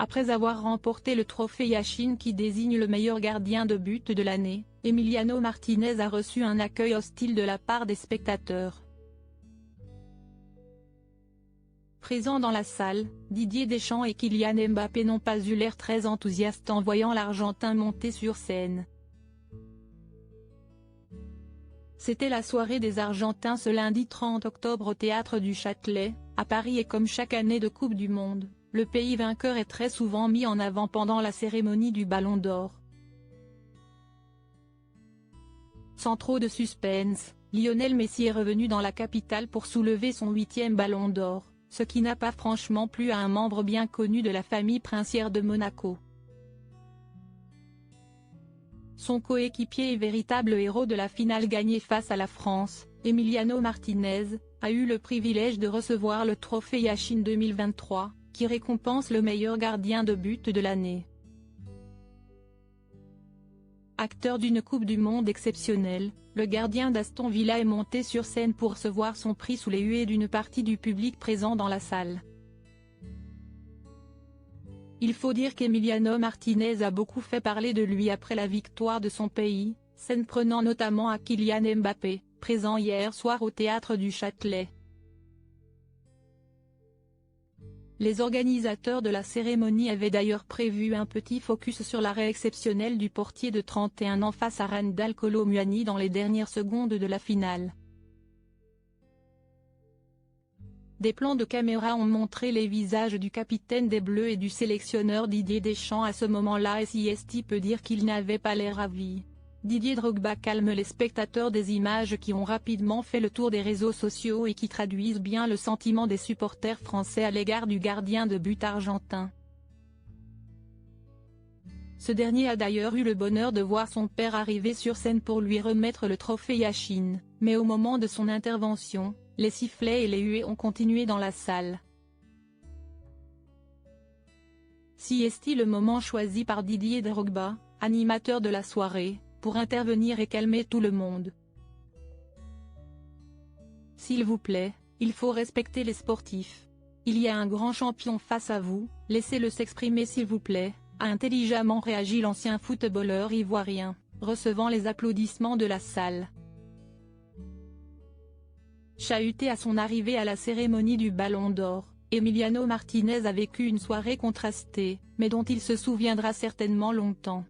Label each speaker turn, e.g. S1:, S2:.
S1: Après avoir remporté le trophée Yashin qui désigne le meilleur gardien de but de l'année, Emiliano Martinez a reçu un accueil hostile de la part des spectateurs. Présents dans la salle, Didier Deschamps et Kylian Mbappé n'ont pas eu l'air très enthousiastes en voyant l'Argentin monter sur scène. C'était la soirée des Argentins ce lundi 30 octobre au Théâtre du Châtelet, à Paris, et comme chaque année de Coupe du Monde, le pays vainqueur est très souvent mis en avant pendant la cérémonie du Ballon d'Or. Sans trop de suspense, Lionel Messi est revenu dans la capitale pour soulever son 8e Ballon d'Or, ce qui n'a pas franchement plu à un membre bien connu de la famille princière de Monaco. Son coéquipier et véritable héros de la finale gagnée face à la France, Emiliano Martinez, a eu le privilège de recevoir le trophée Yashin 2023, qui récompense le meilleur gardien de but de l'année. Acteur d'une Coupe du Monde exceptionnelle, le gardien d'Aston Villa est monté sur scène pour recevoir son prix sous les huées d'une partie du public présent dans la salle. Il faut dire qu'Emiliano Martinez a beaucoup fait parler de lui après la victoire de son pays, s'en prenant notamment à Kylian Mbappé, présent hier soir au Théâtre du Châtelet. Les organisateurs de la cérémonie avaient d'ailleurs prévu un petit focus sur l'arrêt exceptionnel du portier de 31 ans face à Randal Kolo Muani dans les dernières secondes de la finale. Des plans de caméra ont montré les visages du capitaine des Bleus et du sélectionneur Didier Deschamps à ce moment-là, et CST peut dire qu'ils n'avaient pas l'air ravis. Didier Drogba calme les spectateurs, des images qui ont rapidement fait le tour des réseaux sociaux et qui traduisent bien le sentiment des supporters français à l'égard du gardien de but argentin. Ce dernier a d'ailleurs eu le bonheur de voir son père arriver sur scène pour lui remettre le trophée Yashin, mais au moment de son intervention, les sifflets et les huées ont continué dans la salle. CST, le moment choisi par Didier Drogba, animateur de la soirée, pour intervenir et calmer tout le monde. S'il vous plaît, il faut respecter les sportifs. Il y a un grand champion face à vous, laissez-le s'exprimer s'il vous plaît, a intelligemment réagi l'ancien footballeur ivoirien, recevant les applaudissements de la salle. Chahuté à son arrivée à la cérémonie du Ballon d'Or, Emiliano Martinez a vécu une soirée contrastée, mais dont il se souviendra certainement longtemps.